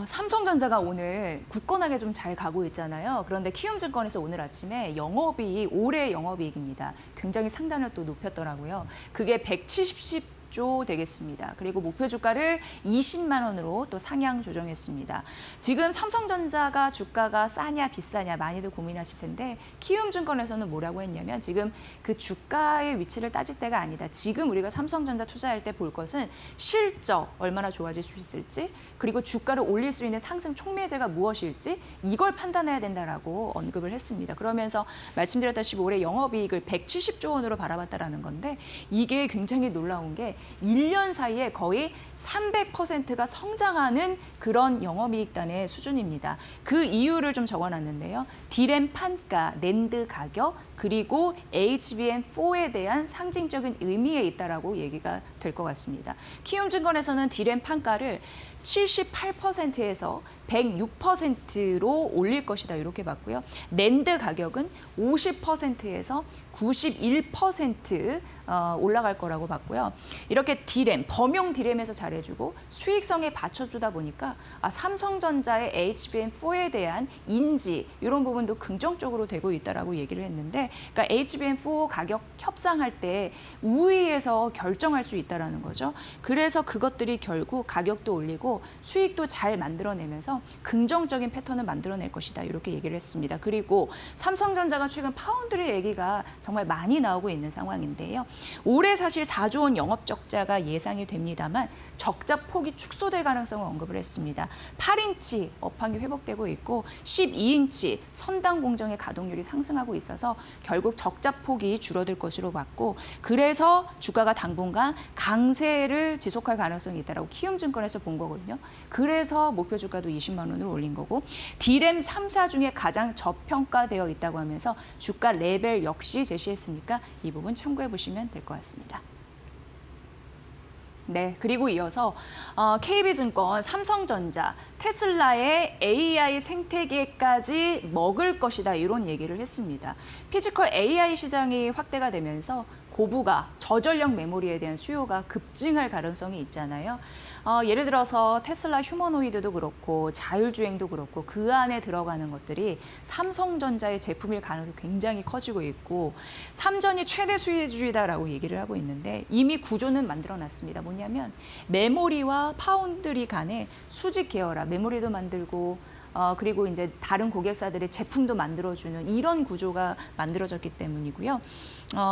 삼성전자가 오늘 굳건하게 좀 잘 가고 있잖아요. 그런데 키움증권에서 오늘 아침에 영업이익, 올해 영업이익입니다. 굉장히 상단을 또 높였더라고요. 그게 170조 되겠습니다. 그리고 목표 주가를 20만 원으로 또 상향 조정했습니다. 지금 삼성전자가 주가가 싸냐 비싸냐 많이들 고민하실 텐데 키움증권에서는 뭐라고 했냐면 지금 그 주가의 위치를 따질 때가 아니다. 지금 우리가 삼성전자 투자할 때 볼 것은 실적 얼마나 좋아질 수 있을지 그리고 주가를 올릴 수 있는 상승 촉매제가 무엇일지 이걸 판단해야 된다라고 언급을 했습니다. 그러면서 말씀드렸다시피 올해 영업이익을 170조 원으로 바라봤다라는 건데 이게 굉장히 놀라운 게 1년 사이에 거의 300%가 성장하는 그런 영업이익단의 수준입니다. 그 이유를 좀 적어놨는데요. 디램 판가, 낸드 가격, 그리고 HBM4에 대한 상징적인 의미에 있다라고 얘기가 될 것 같습니다. 키움증권에서는 디램 판가를 78%에서 106%로 올릴 것이다 이렇게 봤고요. 낸드 가격은 50%에서 91% 올라갈 거라고 봤고요. 이렇게 디램, 범용 디램에서 잘해주고 수익성에 받쳐주다 보니까 삼성전자의 HBM4에 대한 인지 이런 부분도 긍정적으로 되고 있다라고 얘기를 했는데 그러니까 HBM4 가격 협상할 때 우위에서 결정할 수 있다라는 거죠. 그래서 그것들이 결국 가격도 올리고 수익도 잘 만들어내면서 긍정적인 패턴을 만들어낼 것이다 이렇게 얘기를 했습니다. 그리고 삼성전자가 최근 파운드리 얘기가 정말 많이 나오고 있는 상황인데요. 올해 사실 4조 원 영업 적자가 예상이 됩니다만 적자 폭이 축소될 가능성을 언급을 했습니다. 8인치 업황이 회복되고 있고 12인치 선당 공정의 가동률이 상승하고 있어서 결국 적자 폭이 줄어들 것으로 봤고 그래서 주가가 당분간 강세를 지속할 가능성이 있다라고 키움증권에서 본 거거든요. 그래서 목표 주가도 20만 원으로 올린 거고 디램 3사 중에 가장 저평가되어 있다고 하면서 주가 레벨 역시 제시했으니까 이 부분 참고해 보시면 될 것 같습니다. 네, 그리고 이어서 KB증권, 삼성전자, 테슬라의 AI 생태계까지 먹을 것이다 이런 얘기를 했습니다. 피지컬 AI 시장이 확대가 되면서 고부가 저전력 메모리에 대한 수요가 급증할 가능성이 있잖아요. 예를 들어서 테슬라 휴머노이드도 그렇고 자율주행도 그렇고 그 안에 들어가는 것들이 삼성전자의 제품일 가능성이 굉장히 커지고 있고 삼전이 최대 수혜주이다라고 얘기를 하고 있는데 이미 구조는 만들어놨습니다. 뭐냐면 메모리와 파운드리 간의 수직 계열화, 메모리도 만들고 그리고 이제 다른 고객사들의 제품도 만들어주는 이런 구조가 만들어졌기 때문이고요.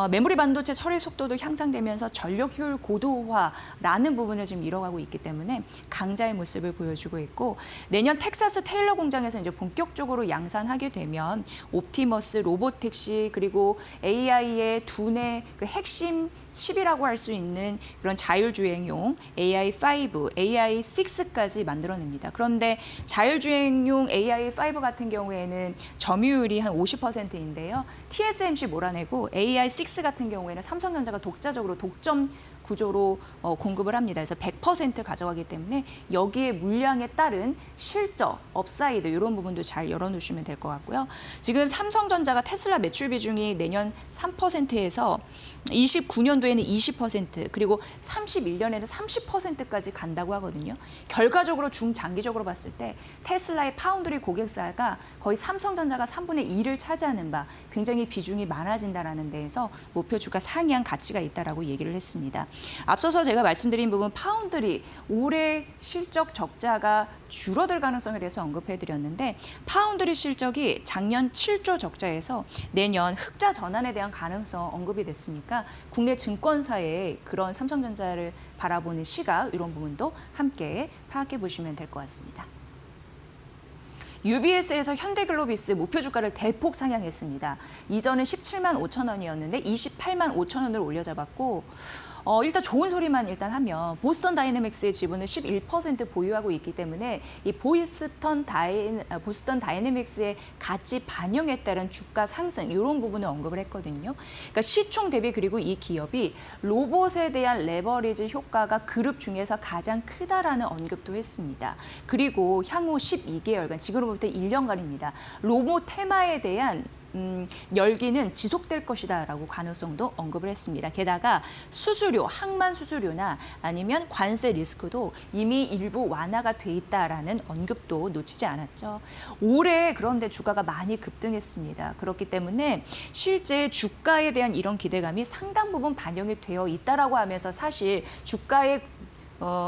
메모리 반도체 처리 속도도 향상되면서 전력 효율 고도화라는 부분을 지금 이뤄가고 있기 때문에 강자의 모습을 보여주고 있고 내년 텍사스 테일러 공장에서 이제 본격적으로 양산하게 되면 옵티머스, 로보택시 그리고 AI의 두뇌 그 핵심 칩이라고 할 수 있는 그런 자율주행용 AI5, AI6까지 만들어냅니다. 그런데 자율주행용 AI5 같은 경우에는 점유율이 한 50%인데요. TSMC 몰아내고 AI6 같은 경우에는 삼성전자가 독자적으로 독점 구조로 공급을 합니다. 그래서 100% 가져가기 때문에 여기에 물량에 따른 실적, 업사이드 이런 부분도 잘 열어놓으시면 될 것 같고요. 지금 삼성전자가 테슬라 매출 비중이 내년 3%에서 29년도에는 20% 그리고 31년에는 30%까지 간다고 하거든요. 결과적으로 중장기적으로 봤을 때 테슬라의 파운드리 고객사가 거의 삼성전자가 3분의 2를 차지하는 바 굉장히 비중이 많아진다는 데에서 목표 주가 상향 가치가 있다라고 얘기를 했습니다. 앞서서 제가 말씀드린 부분 파운드리 올해 실적 적자가 줄어들 가능성에 대해서 언급해드렸는데 파운드리 실적이 작년 7조 적자에서 내년 흑자 전환에 대한 가능성 언급이 됐으니까 국내 증권사의 그런 삼성전자를 바라보는 시각 이런 부분도 함께 파악해 보시면 될 것 같습니다. UBS에서 현대글로비스 목표 주가를 대폭 상향했습니다. 이전은 17만 5천 원이었는데 28만 5천 원을 올려잡았고 일단 좋은 소리만 일단 하면 보스턴 다이내믹스의 지분을 11% 보유하고 있기 때문에 이 보스턴 다이내믹스의 가치 반영에 따른 주가 상승 이런 부분을 언급을 했거든요. 그러니까 시총 대비 그리고 이 기업이 로봇에 대한 레버리지 효과가 그룹 중에서 가장 크다라는 언급도 했습니다. 그리고 향후 12개월간 지금으로부터 1년간입니다. 로봇 테마에 대한 열기는 지속될 것이다라고 가능성도 언급을 했습니다. 게다가 수수료, 항만 수수료나 아니면 관세 리스크도 이미 일부 완화가 돼 있다라는 언급도 놓치지 않았죠. 올해 그런데 주가가 많이 급등했습니다. 그렇기 때문에 실제 주가에 대한 이런 기대감이 상당 부분 반영이 되어 있다라고 하면서 사실 주가의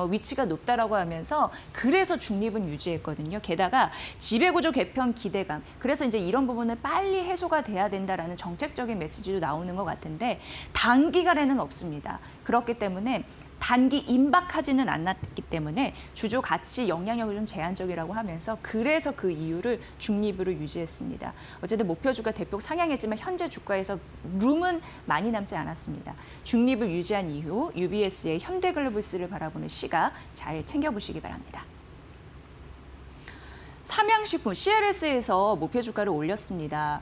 위치가 높다라고 하면서 그래서 중립은 유지했거든요. 게다가 지배구조 개편 기대감. 그래서 이제 이런 부분은 빨리 해소가 돼야 된다라는 정책적인 메시지도 나오는 것 같은데 단기간에는 없습니다. 그렇기 때문에 단기 임박하지는 않았기 때문에 주주 가치 영향력이 좀 제한적이라고 하면서 그래서 그 이유를 중립으로 유지했습니다. 어쨌든 목표주가 대폭 상향했지만 현재 주가에서 룸은 많이 남지 않았습니다. 중립을 유지한 이후 UBS의 현대글로벌스를 바라보는 시각 잘 챙겨보시기 바랍니다. 삼양식품 CLS에서 목표 주가를 올렸습니다.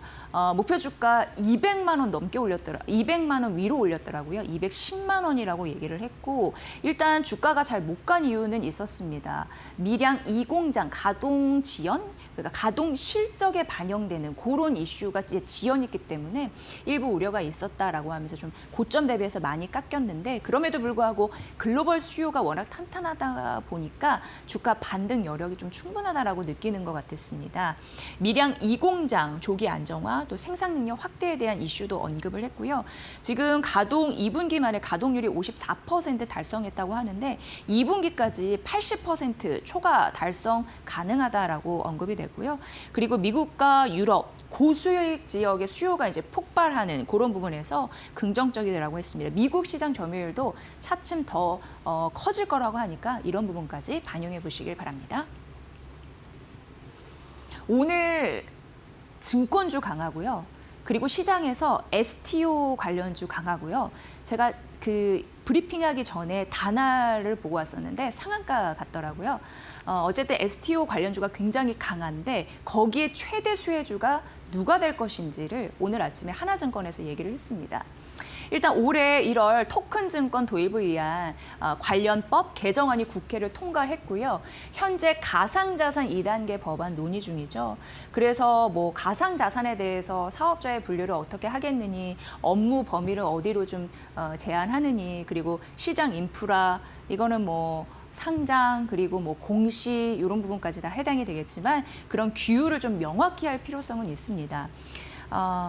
목표 주가 200만 원 넘게 200만 원 위로 올렸더라고요. 210만 원이라고 얘기를 했고 일단 주가가 잘 못 간 이유는 있었습니다. 밀양 2공장 가동 지연, 그러니까 가동 실적에 반영되는 그런 이슈가 이제 지연이 있기 때문에 일부 우려가 있었다라고 하면서 좀 고점 대비해서 많이 깎였는데 그럼에도 불구하고 글로벌 수요가 워낙 탄탄하다 보니까 주가 반등 여력이 좀 충분하다라고 느끼는 것 같았습니다. 밀양 2공장 조기 안정화 또 생산 능력 확대에 대한 이슈도 언급을 했고요. 지금 가동 2분기 만에 가동률이 54% 달성했다고 하는데 2분기까지 80% 초과 달성 가능하다라고 언급이 됐고요. 그리고 미국과 유럽 고수익 지역의 수요가 이제 폭발하는 그런 부분에서 긍정적이라고 했습니다. 미국 시장 점유율도 차츰 더 커질 거라고 하니까 이런 부분까지 반영해 보시길 바랍니다. 오늘 증권주 강하고요. 그리고 시장에서 STO 관련주 강하고요. 제가 그 브리핑하기 전에 단화를 보고 왔었는데 상한가 같더라고요. 어쨌든 STO 관련주가 굉장히 강한데 거기에 최대 수혜주가 누가 될 것인지를 오늘 아침에 하나증권에서 얘기를 했습니다. 일단 올해 1월 토큰증권 도입을 위한 관련법 개정안이 국회를 통과했고요. 현재 가상자산 2단계 법안 논의 중이죠. 그래서 뭐 가상자산에 대해서 사업자의 분류를 어떻게 하겠느니, 업무 범위를 어디로 좀 제한하느니, 그리고 시장 인프라, 이거는 뭐 상장 그리고 뭐 공시 이런 부분까지 다 해당이 되겠지만 그런 규율을 좀 명확히 할 필요성은 있습니다.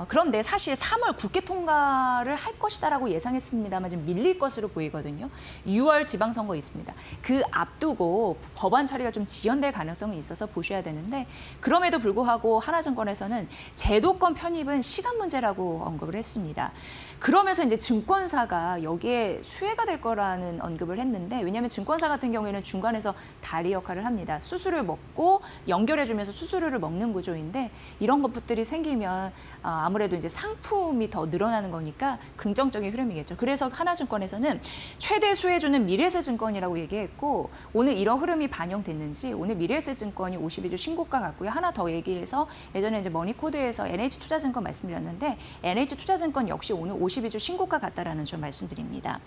그런데 사실 3월 국회 통과를 할 것이다라고 예상했습니다만 지금 밀릴 것으로 보이거든요. 6월 지방선거 있습니다. 그 앞두고 법안 처리가 좀 지연될 가능성이 있어서 보셔야 되는데 그럼에도 불구하고 하나증권에서는 제도권 편입은 시간 문제라고 언급을 했습니다. 그러면서 이제 증권사가 여기에 수혜가 될 거라는 언급을 했는데 왜냐하면 증권사 같은 경우에는 중간에서 다리 역할을 합니다. 수수료를 먹고 연결해주면서 수수료를 먹는 구조인데 이런 것들이 생기면 아무래도 이제 상품이 더 늘어나는 거니까 긍정적인 흐름이겠죠. 그래서 하나증권에서는 최대 수혜주는 미래에셋증권이라고 얘기했고 오늘 이런 흐름이 반영됐는지 오늘 미래에셋증권이 52주 신고가 같고요. 하나 더 얘기해서 예전에 이제 머니코드에서 NH투자증권 말씀드렸는데 NH투자증권 역시 오늘 52주 신고가 같다라는 점 말씀드립니다.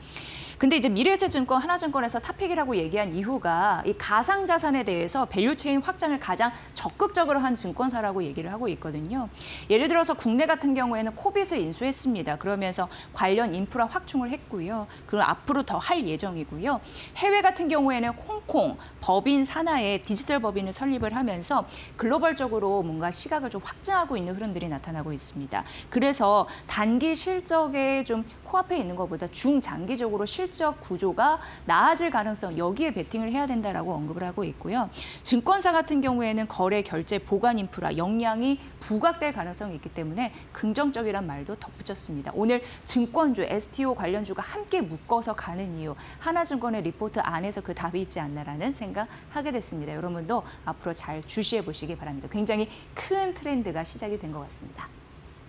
근데 이제 미래에셋증권 하나증권에서 탑픽이라고 얘기한 이유가 이 가상자산에 대해서 밸류체인 확장을 가장 적극적으로 한 증권사라고 얘기를 하고 있거든요. 예를 들어서 국내 같은 경우에는 코빗을 인수했습니다. 그러면서 관련 인프라 확충을 했고요. 그리고 앞으로 더 할 예정이고요. 해외 같은 경우에는 홍콩 법인 산하에 디지털 법인을 설립을 하면서 글로벌적으로 뭔가 시각을 좀 확장하고 있는 흐름들이 나타나고 있습니다. 그래서 단기 실적에 좀 코앞에 있는 것보다 중장기적으로 실적 구조가 나아질 가능성 여기에 베팅을 해야 된다라고 언급을 하고 있고요. 증권사 같은 경우에는 거래, 결제, 보관 인프라 역량이 부각될 가능성이 있기 때문에 긍정적이란 말도 덧붙였습니다. 오늘 증권주, STO 관련주가 함께 묶어서 가는 이유 하나증권의 리포트 안에서 그 답이 있지 않나라는 생각하게 됐습니다. 여러분도 앞으로 잘 주시해 보시기 바랍니다. 굉장히 큰 트렌드가 시작이 된 것 같습니다.